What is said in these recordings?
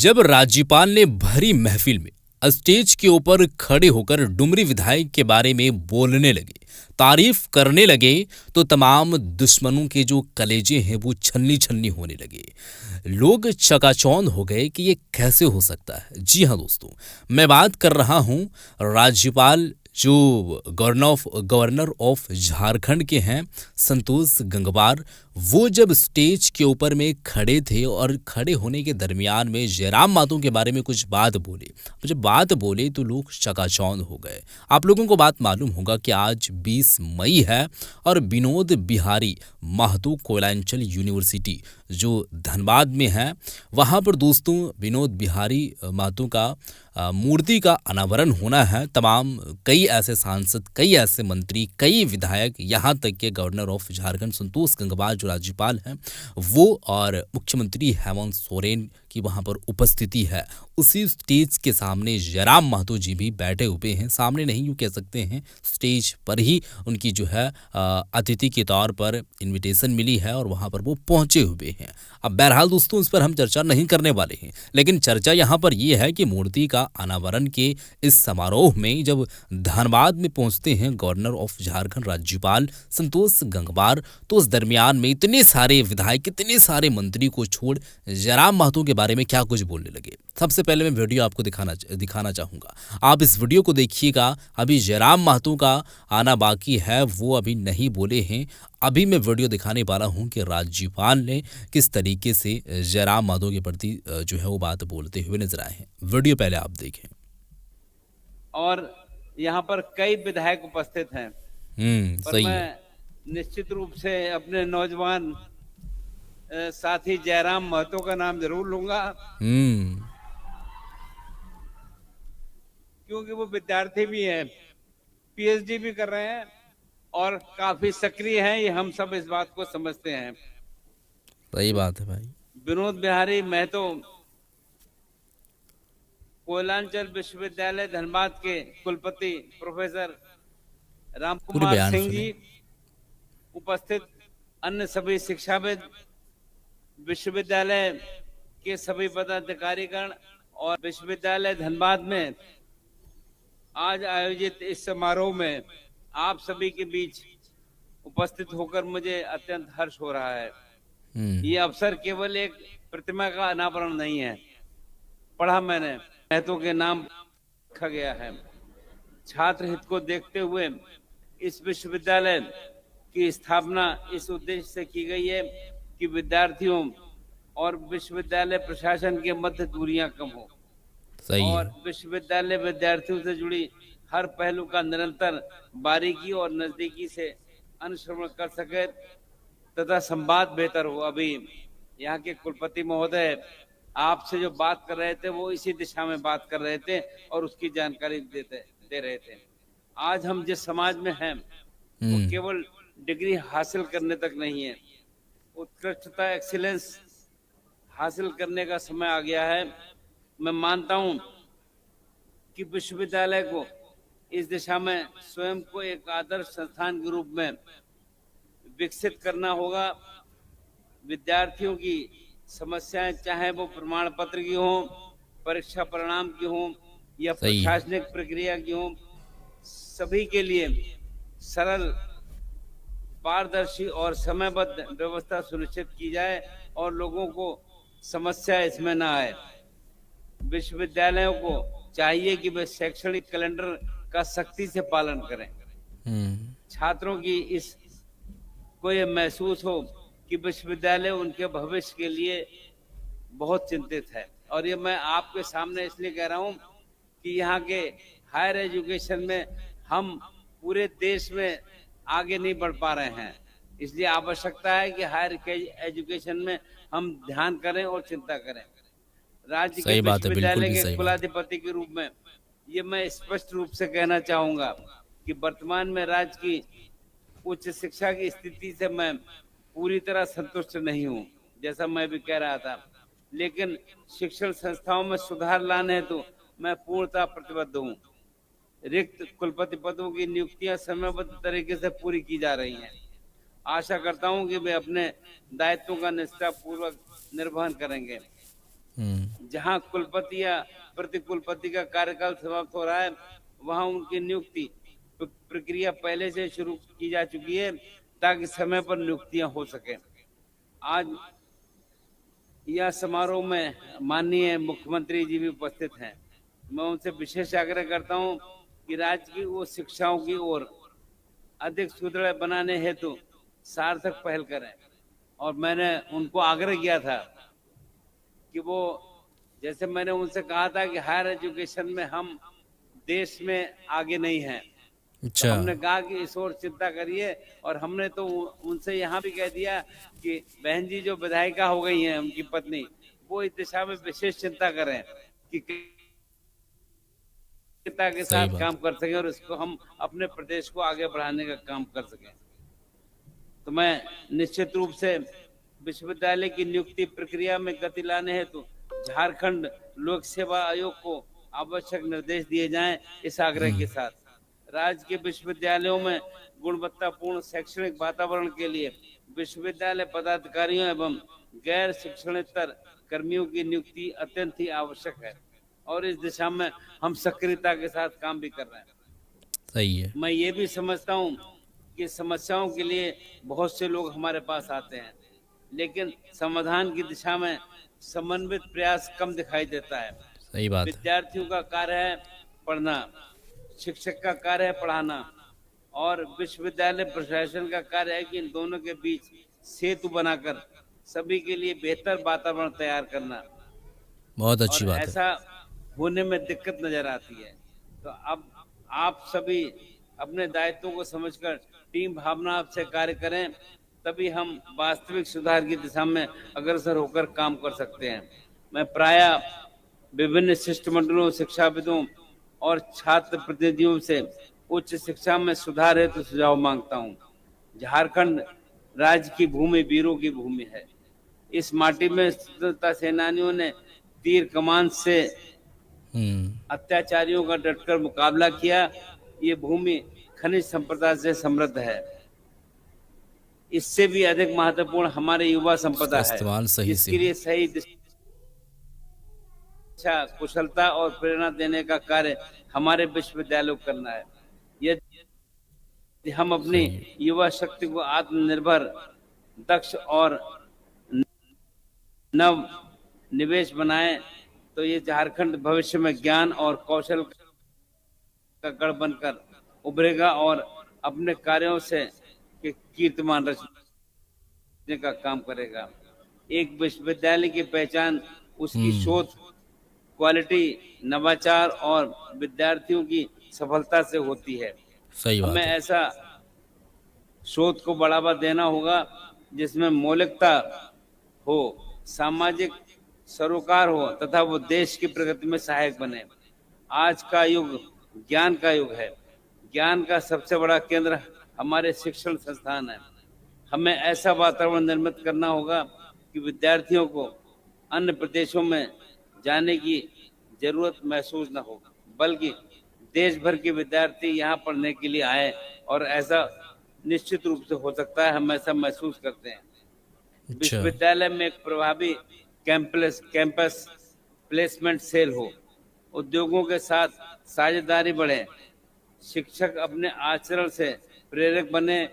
जब राज्यपाल ने भरी महफिल में स्टेज के ऊपर खड़े होकर डुमरी विधायक के बारे में बोलने लगे, तारीफ करने लगे, तो तमाम दुश्मनों के जो कलेजे हैं वो छलनी छलनी होने लगे। लोग चकाचौंध हो गए कि ये कैसे हो सकता है। जी हाँ दोस्तों, मैं बात कर रहा हूँ राज्यपाल जो गवर्नर ऑफ झारखंड के हैं, संतोष गंगवार। वो जब स्टेज के ऊपर में खड़े थे और खड़े होने के दरमियान में जयराम मातो के बारे में कुछ बात बोले, जब बात बोले तो लोग चकाचौंध हो गए। आप लोगों को बात मालूम होगा कि आज 20 मई है और विनोद बिहारी महतो कोयलांचल यूनिवर्सिटी जो धनबाद में है, वहाँ पर दोस्तों विनोद बिहारी महतो का मूर्ति का अनावरण होना है। तमाम कई ऐसे सांसद, कई ऐसे मंत्री, कई विधायक, यहाँ तक के गवर्नर ऑफ झारखंड संतोष गंगवार जो राज्यपाल हैं वो और मुख्यमंत्री हेमंत सोरेन की वहाँ पर उपस्थिति है। उसी स्टेज के सामने जयराम महतो जी भी बैठे हुए हैं। सामने नहीं यूँ कह सकते हैं, स्टेज पर ही उनकी जो है अतिथि के तौर पर इनविटेशन मिली है और वहाँ पर वो पहुँचे हुए हैं। अब बहरहाल दोस्तों, इस पर हम चर्चा नहीं करने वाले हैं, लेकिन चर्चा यहाँ पर यह है कि मूर्ति का अनावरण के इस समारोह में जब धनबाद में पहुंचते हैं गवर्नर ऑफ झारखंड राज्यपाल संतोष गंगवार, तो उस दरमियान में इतने सारे विधायक, इतने सारे मंत्री को छोड़ जयराम महतो के बारे में क्या कुछ बोलने लगे। सबसे पहले मैं वीडियो आपको दिखाना चाहूंगा। आप इस वीडियो को देखिएगा। अभी जयराम महतो का आना बाकी है, वो अभी नहीं बोले हैं। अभी मैं वीडियो दिखाने वाला हूं कि राज्यपाल ने किस तरीके से जयराम महतो के प्रति जो है वो बात बोलते हुए नजर आए हैं। वीडियो पहले आप देखें। और यहाँ पर कई विधायक उपस्थित हैं, पर सही मैं है। निश्चित रूप से अपने नौजवान साथी जयराम महतो का नाम जरूर लूंगा, क्योंकि वो विद्यार्थी भी हैं, पीएचडी भी कर रहे हैं और काफी सक्रिय हैं। ये हम सब इस बात को समझते हैं। सही बात है भाई। विनोद बिहारी महतो कोयलांचल विश्वविद्यालय धनबाद के कुलपति प्रोफेसर राम पूरे कुमार बयान सिंह सुने। जी, उपस्थित अन्य सभी शिक्षाविद, विश्वविद्यालय के सभी पदाधिकारीगण और विश्वविद्यालय धनबाद में आज आयोजित इस समारोह में आप सभी के बीच उपस्थित होकर मुझे अत्यंत हर्ष हो रहा है। ये अवसर केवल एक प्रतिमा का अनावरण नहीं है, पढ़ा मैंने, महतो के नाम रखा गया है। छात्र हित को देखते हुए इस विश्वविद्यालय की स्थापना इस उद्देश्य से की गई है कि विद्यार्थियों और विश्वविद्यालय प्रशासन के मध्य दूरियां कम हो और विश्वविद्यालय विद्यार्थियों से जुड़ी हर पहलू का निरंतर बारीकी और नजदीकी से अनुश्रवण कर सके तथा संवाद बेहतर हो। अभी यहाँ के कुलपति महोदय आपसे जो बात कर रहे थे वो इसी दिशा में बात कर रहे थे और उसकी जानकारी दे रहे थे। आज हम जिस समाज में हैं वो केवल डिग्री हासिल करने तक नहीं है, उत्कृष्टता, एक्सीलेंस हासिल करने का समय आ गया है। मैं मानता हूं कि विश्वविद्यालय को इस दिशा में स्वयं को एक आदर्श संस्थान के रूप में विकसित करना होगा। विद्यार्थियों की समस्याएं, चाहे वो प्रमाण पत्र की हो, परीक्षा परिणाम की हो या प्रशासनिक प्रक्रिया की हो, सभी के लिए सरल, पारदर्शी और समयबद्ध व्यवस्था सुनिश्चित की जाए और लोगों को समस्या इसमें ना आए। विश्वविद्यालयों को चाहिए कि वे शैक्षणिक कैलेंडर का सख्ती से पालन करें। छात्रों की इस को ये महसूस हो कि विश्वविद्यालय उनके भविष्य के लिए बहुत चिंतित है। और ये मैं आपके सामने इसलिए कह रहा हूँ कि यहाँ के हायर एजुकेशन में हम पूरे देश में आगे नहीं बढ़ पा रहे हैं, इसलिए आवश्यकता है कि हायर एजुकेशन में हम ध्यान करें और चिंता करें। राज्य के विश्वविद्यालय के कुलाधिपति के रूप में ये मैं स्पष्ट रूप से कहना चाहूंगा कि वर्तमान में राज्य की उच्च शिक्षा की स्थिति से मैं पूरी तरह संतुष्ट नहीं हूं, जैसा मैं भी कह रहा था, लेकिन शिक्षण संस्थाओं में सुधार लाने हेतु तो मैं पूर्णतः प्रतिबद्ध हूं। रिक्त कुलपति पदों की नियुक्तियां समयबद्ध तरीके से पूरी की जा रही हैं। आशा करता हूं कि वे अपने दायित्वों का निष्ठापूर्वक निर्वहन करेंगे। जहां कुलपति या प्रतिकुलपति का कार्यकाल समाप्त हो रहा है वहां उनकी नियुक्ति प्रक्रिया पहले से शुरू की जा चुकी है ताकि समय पर नियुक्तियां हो सके। आज यह समारोह में माननीय मुख्यमंत्री जी भी उपस्थित हैं। मैं उनसे विशेष आग्रह करता हूं कि राज्य की वो शिक्षाओं की ओर अधिक सुदृढ़ बनाने हेतु सार्थक पहल करें। और मैंने उनको आग्रह किया था कि वो, जैसे मैंने उनसे कहा था कि हायर एजुकेशन में हम देश में आगे नहीं हैं, तो अच्छा। हमने कहा कि इस ओर चिंता करिए। और हमने तो उनसे यहाँ भी कह दिया कि बहन जी जो विधायिका हो गई हैं, उनकी पत्नी, वो इस दिशा में विशेष चिंता करें कि के सही साथ बात। काम कर सकें और इसको हम अपने प्रदेश को आगे बढ़ाने का काम कर सकें। तो मैं निश्चित रूप से विश्वविद्यालय की नियुक्ति प्रक्रिया में गति लाने हेतु झारखंड लोक सेवा आयोग को आवश्यक निर्देश दिए जाएं, इस आग्रह के साथ राज्य के विश्वविद्यालयों में गुणवत्तापूर्ण शैक्षणिक वातावरण के लिए विश्वविद्यालय पदाधिकारियों एवं गैर शिक्षणेतर कर्मियों की नियुक्ति अत्यंत ही आवश्यक है और इस दिशा में हम सक्रियता के साथ काम भी कर रहे हैं। सही है। मैं ये भी समझता हूँ कि समस्याओं के लिए बहुत से लोग हमारे पास आते हैं, लेकिन समाधान की दिशा में समन्वित प्रयास कम दिखाई देता है। सही बात है। विद्यार्थियों का कार्य है पढ़ना, शिक्षक का कार्य है पढ़ाना और विश्वविद्यालय प्रशासन का कार्य है कि इन दोनों के बीच सेतु बनाकर सभी के लिए बेहतर वातावरण तैयार करना। बहुत अच्छी और बात है। ऐसा होने में दिक्कत नजर आती है। तो अब आप सभी अपने दायित्वों को समझकर टीम भावना से कार्य करें, तभी हम वास्तविक सुधार की दिशा में अग्रसर होकर काम कर सकते हैं। मैं प्रायः विभिन्न शिष्टमंडलों, शिक्षाविदों और छात्र प्रतिनिधियों से उच्च शिक्षा में सुधार हेतु सुझाव मांगता हूँ। झारखंड राज्य की भूमि वीरों की भूमि है। इस माटी में स्वतंत्रता सेनानियों ने तीर कमान से अत्याचारियों का डटकर मुकाबला किया। ये भूमि खनिज संपदा से समृद्ध है। इससे भी अधिक महत्वपूर्ण हमारे युवा संपदा है, इस्तेमाल सही से जिसके लिए सही दिशा, कुशलता और प्रेरणा देने का कार्य हमारे विश्वविद्यालयों को करना है। यदि हम अपनी युवा शक्ति को आत्मनिर्भर, दक्ष और नव निवेश बनाएं तो ये झारखंड भविष्य में ज्ञान और कौशल का गढ़ बनकर उभरेगा और अपने कार्यों से कीर्तिमान रचने का काम करेगा। एक विश्वविद्यालय की पहचान उसकी शोध, क्वालिटी, नवाचार और विद्यार्थियों की सफलता से होती है। सही बात हमें है। ऐसा शोध को बढ़ावा देना होगा जिसमें मौलिकता हो, सामाजिक सरोकार हो तथा वो देश की प्रगति में सहायक बने। आज का युग ज्ञान का युग है। ज्ञान का सबसे बड़ा केंद्र हमारे शिक्षण संस्थान है। हमें ऐसा वातावरण निर्मित करना होगा कि विद्यार्थियों को अन्य प्रदेशों में जाने की जरूरत महसूस न हो, बल्कि देश भर के विद्यार्थी यहाँ पढ़ने के लिए आए और ऐसा निश्चित रूप से हो सकता है। हम ऐसा महसूस करते हैं। विश्वविद्यालय में एक प्रभावी कैंपस प्लेसमेंट सेल हो, उद्योगों के साथ साझेदारी बढ़े, शिक्षक अपने आचरण से प्रेरक बने,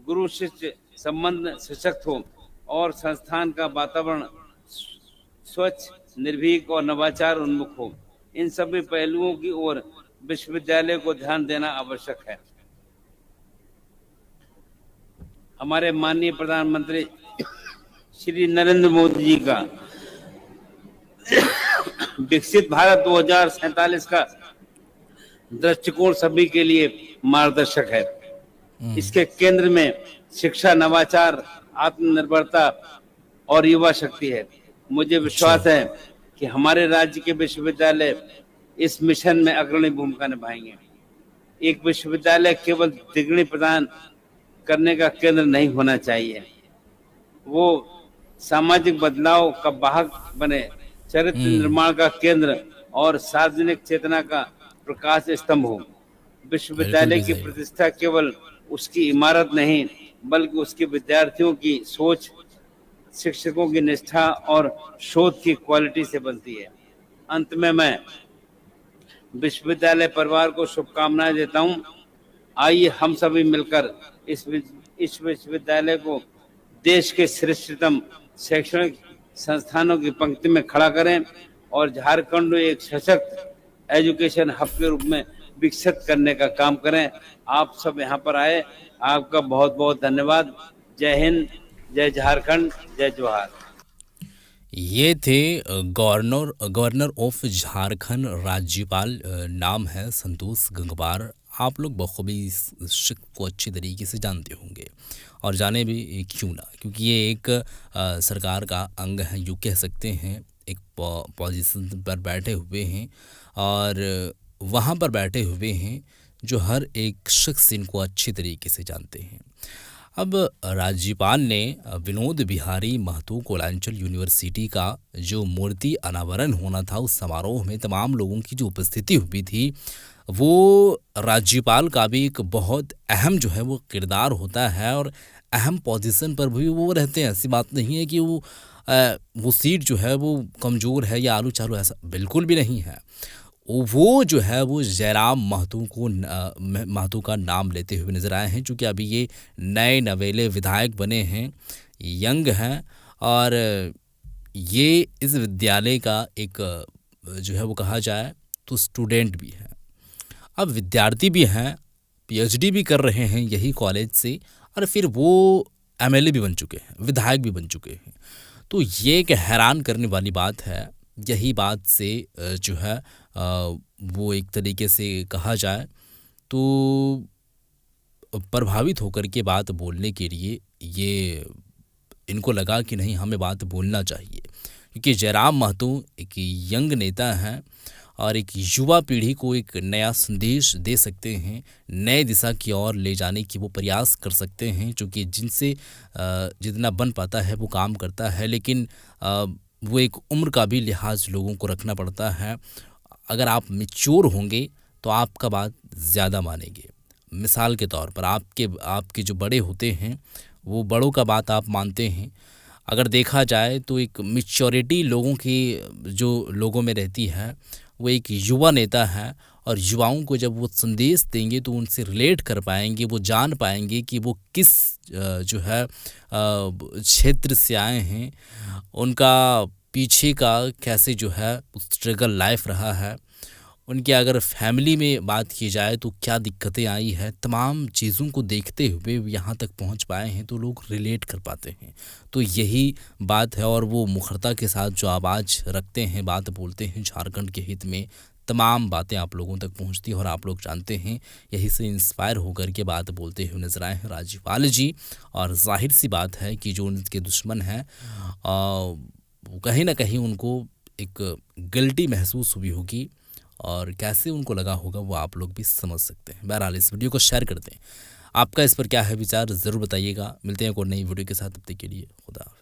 गुरु शिष्य संबंध सशक्त हो और संस्थान का वातावरण स्वच्छ, निर्भीक और नवाचार उन्मुख हो। इन सभी पहलुओं की ओर विश्वविद्यालय को ध्यान देना आवश्यक है। हमारे माननीय प्रधानमंत्री श्री नरेंद्र मोदी जी का विकसित भारत 2047 का दृष्टिकोण सभी के लिए मार्गदर्शक है। इसके केंद्र में शिक्षा, नवाचार, आत्मनिर्भरता और युवा शक्ति है। मुझे विश्वास है कि हमारे राज्य के विश्वविद्यालय इस मिशन में अग्रणी भूमिका निभाएंगे। एक विश्वविद्यालय केवल डिग्री प्रदान करने का केंद्र नहीं होना चाहिए, वो सामाजिक बदलाव का वाहक बने, चरित्र निर्माण का केंद्र और सार्वजनिक चेतना का प्रकाश स्तंभ हो। विश्वविद्यालय की प्रतिष्ठा केवल उसकी इमारत नहीं, बल्कि उसके विद्यार्थियों की सोच, शिक्षकों की निष्ठा और शोध की क्वालिटी से बनती है। अंत में मैं विश्वविद्यालय परिवार को शुभकामनाएं देता हूं। आइए हम सभी मिलकर इस विश्वविद्यालय को देश के श्रेष्ठतम शैक्षणिक संस्थानों की पंक्ति में खड़ा करें और झारखंड को एक सशक्त एजुकेशन हब के रूप में विकसित करने का काम करें। आप सब यहाँ पर आए, आपका बहुत बहुत धन्यवाद। जय हिंद, जय झारखंड, जय जोहार। ये थे गवर्नर ऑफ झारखंड, राज्यपाल नाम है संतोष गंगवार। आप लोग बखूबी इस शख्स को अच्छी तरीके से जानते होंगे और जाने भी क्यों ना, क्योंकि ये एक सरकार का अंग है, यूँ कह सकते हैं। एक पोजीशन पर बैठे हुए हैं और वहाँ पर बैठे हुए हैं जो हर एक शख्स इनको अच्छी तरीके से जानते हैं। अब राज्यपाल ने विनोद बिहारी महतो कोयलांचल यूनिवर्सिटी का जो मूर्ति अनावरण होना था, उस समारोह में तमाम लोगों की जो उपस्थिति हुई थी, वो राज्यपाल का भी एक बहुत अहम जो है वो किरदार होता है और अहम पोजीशन पर भी वो रहते हैं। ऐसी बात नहीं है कि वो सीट जो है वो कमज़ोर है या आलू चालू, ऐसा बिल्कुल भी नहीं है। वो जो है वो जयराम महतो का नाम लेते हुए नजर आए हैं, चूँकि अभी ये नए नवेले विधायक बने हैं, यंग हैं और ये इस विद्यालय का एक जो है वो कहा जाए तो स्टूडेंट भी है, अब विद्यार्थी भी हैं, पीएचडी भी कर रहे हैं यही कॉलेज से और फिर वो एमएलए भी बन चुके हैं, विधायक भी बन चुके हैं। तो ये एक हैरान करने वाली बात है। यही बात से जो है वो एक तरीके से कहा जाए तो प्रभावित होकर के बात बोलने के लिए ये इनको लगा कि नहीं, हमें बात बोलना चाहिए, क्योंकि जयराम महतो एक यंग नेता हैं और एक युवा पीढ़ी को एक नया संदेश दे सकते हैं, नए दिशा की ओर ले जाने की वो प्रयास कर सकते हैं, क्योंकि जिनसे जितना बन पाता है वो काम करता है, लेकिन वो एक उम्र का भी लिहाज लोगों को रखना पड़ता है। अगर आप मैच्योर होंगे तो आपका बात ज़्यादा मानेंगे। मिसाल के तौर पर आपके जो बड़े होते हैं वो बड़ों का बात आप मानते हैं। अगर देखा जाए तो एक मैच्योरिटी लोगों में रहती है। वो एक युवा नेता है और युवाओं को जब वो संदेश देंगे तो उनसे रिलेट कर पाएंगे, वो जान पाएंगे कि वो किस जो है क्षेत्र से आए हैं, उनका पीछे का कैसे जो है स्ट्रगल लाइफ रहा है, उनके अगर फैमिली में बात की जाए तो क्या दिक्कतें आई है, तमाम चीज़ों को देखते हुए यहाँ तक पहुँच पाए हैं, तो लोग रिलेट कर पाते हैं। तो यही बात है और वो मुखरता के साथ जो आवाज़ रखते हैं, बात बोलते हैं झारखंड के हित में, तमाम बातें आप लोगों तक पहुंचती हैं और आप लोग जानते हैं। यही से इंस्पायर होकर के बात बोलते हुए नजर आए हैं राज्यपाल जी। और जाहिर सी बात है कि जो उनके दुश्मन हैं कहीं ना कहीं उनको एक गिल्टी महसूस हुई होगी और कैसे उनको लगा होगा वो आप लोग भी समझ सकते हैं। बहरहाल इस वीडियो को शेयर कर दें। आपका इस पर क्या है विचार, ज़रूर बताइएगा। मिलते हैं कोई नई वीडियो के साथ, तब तक के लिए खुदा हाफिज़।